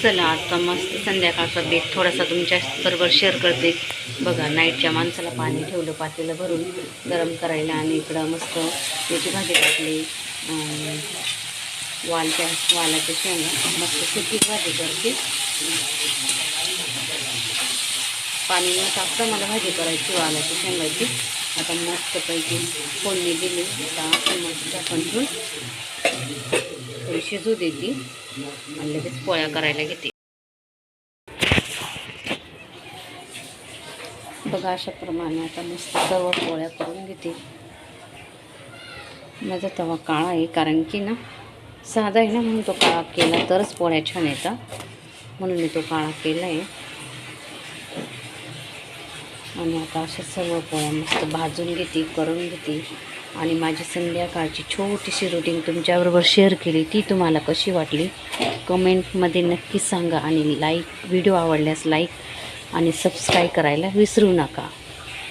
चला आता मस्त संध्याकाळचा बेत थोडासा तुमच्या बरोबर शेअर करते. बघा नाईटच्या माणसाला पाणी ठेवलं पातेलं भरून गरम करायला आणि इकडं मस्त याची भाजी टाकली, वालाच्या शेंगा मस्त सुकी भाजी करते. पाणी न टाकता मला भाजी करायची वालाच्या शेंगाची. आता मस्तपैकी फोडणी दिली. आता मस्त आपण ठेवून थोडी शिजू देते आणि लगेच पोळ्या करायला घेते. बघा अशा प्रमाणे आता मस्त सर्व पोळ्या करून घेते. माझा तवा काळा आहे कारण की ना साधा आहे ना, म्हणून तो काळा केला तरच पोळ्या छान येतात, म्हणून मी तो काळा केला आहे. आणि आता अशा सर्व पोळ्या मस्त भाजून घेते, करून घेते. आणि माझी संध्याकाळची छोटीशी रुटीन तुमच्याबरोबर शेअर केली. ती तुम्हाला कशी वाटली कमेंटमध्ये नक्की सांगा. आणि व्हिडिओ आवडल्यास लाईक आणि सबस्क्राईब करायला विसरू नका.